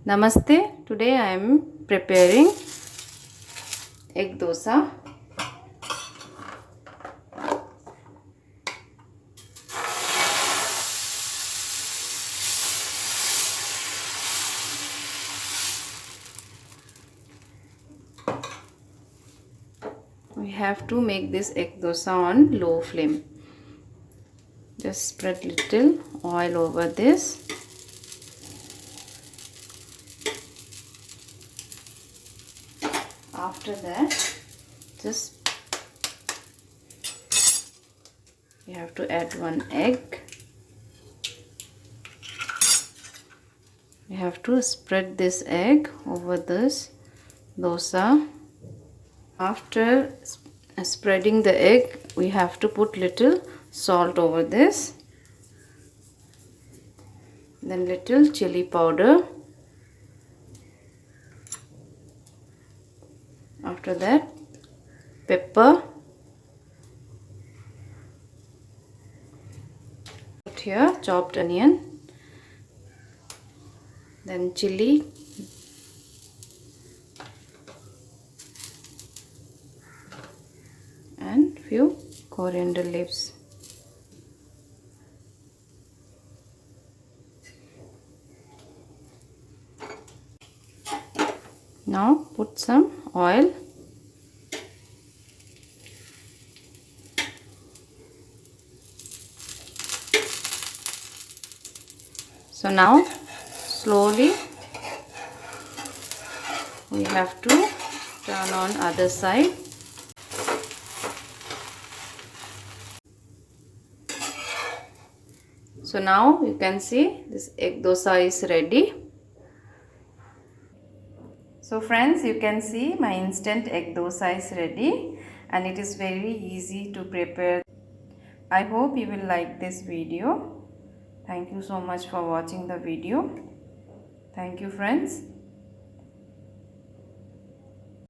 Namaste. Today I am preparing egg dosa. We have to make this egg dosa on low flame. Just spread little oil over this. After that, just you have to add one egg. You have to spread this egg over this dosa. After spreading the egg, we have to put little salt over this, then little chili powder. After that, pepper. Put here chopped onion, then chili, and few coriander leaves. Now put some oil. So now slowly we have to turn on other side. So now you can see this egg dosa is ready. So friends, you can see my instant egg dosa is ready and it is very easy to prepare. I hope you will like this video. Thank you so much for watching the video. Thank you friends.